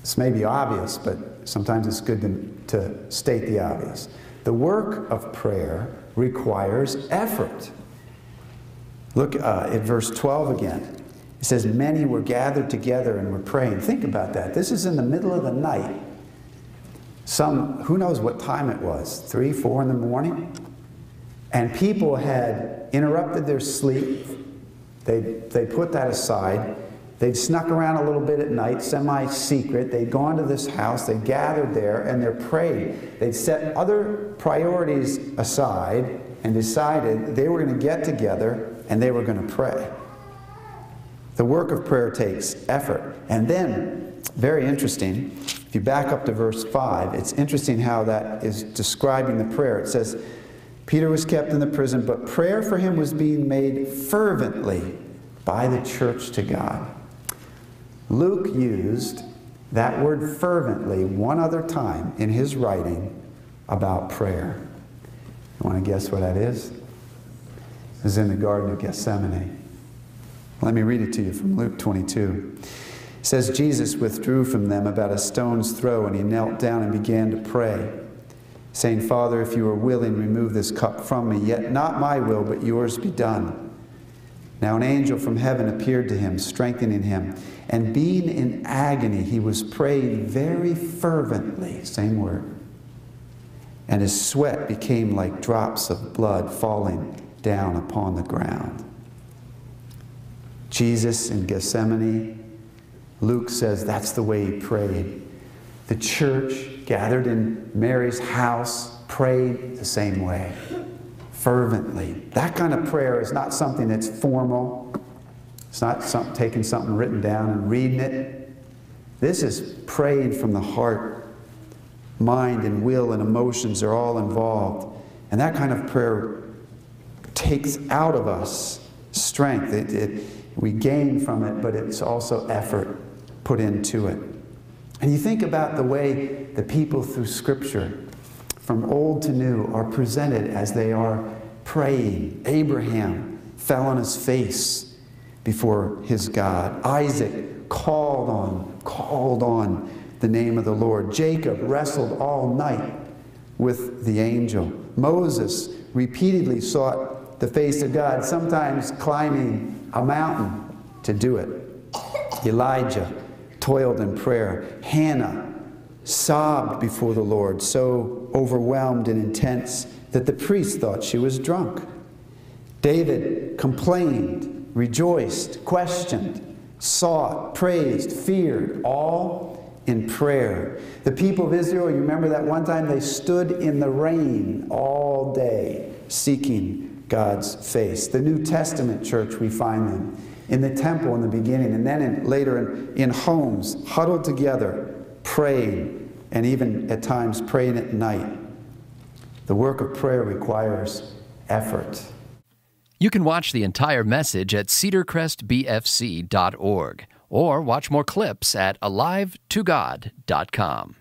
This may be obvious, but sometimes it's good to state the obvious. The work of prayer requires effort. Look at verse 12 again. It says, many were gathered together and were praying. Think about that. This is in the middle of the night. Who knows what time it was, 3, 4 in the morning? And people had interrupted their sleep. They put that aside. They'd snuck around a little bit at night, semi-secret. They'd gone to this house. They gathered there, and they're praying. They'd set other priorities aside and decided they were going to get together and they were going to pray. The work of prayer takes effort. And then, very interesting, if you back up to verse 5, it's interesting how that is describing the prayer. It says, Peter was kept in the prison, but prayer for him was being made fervently by the church to God. Luke used that word fervently one other time in his writing about prayer. You want to guess what that is? It was in the Garden of Gethsemane. Let me read it to you from Luke 22. It says, Jesus withdrew from them about a stone's throw, and he knelt down and began to pray, saying, Father, if you are willing, remove this cup from me, yet not my will, but yours be done. Now an angel from heaven appeared to him, strengthening him. And being in agony, he was praying very fervently, same word. And his sweat became like drops of blood falling down upon the ground. Jesus in Gethsemane, Luke says that's the way he prayed. The church gathered in Mary's house prayed the same way. Fervently. That kind of prayer is not something that's formal. It's not taking something written down and reading it. This is praying from the heart. Mind and will and emotions are all involved. And that kind of prayer takes out of us strength. We gain from it, but it's also effort put into it. And you think about the way the people through Scripture, from old to new, are presented as they are praying. Abraham fell on his face before his God. Isaac called on the name of the Lord. Jacob wrestled all night with the angel. Moses repeatedly sought the face of God, sometimes climbing a mountain to do it. Elijah toiled in prayer. Hannah sobbed before the Lord, so overwhelmed and intense that the priest thought she was drunk. David complained, rejoiced, questioned, sought, praised, feared, all in prayer. The people of Israel, you remember that one time they stood in the rain all day seeking God's face. The New Testament church, we find them in the temple in the beginning, and then later in homes, huddled together, praying, and even at times praying at night. The work of prayer requires effort. You can watch the entire message at cedarcrestbfc.org or watch more clips at alivetogod.com.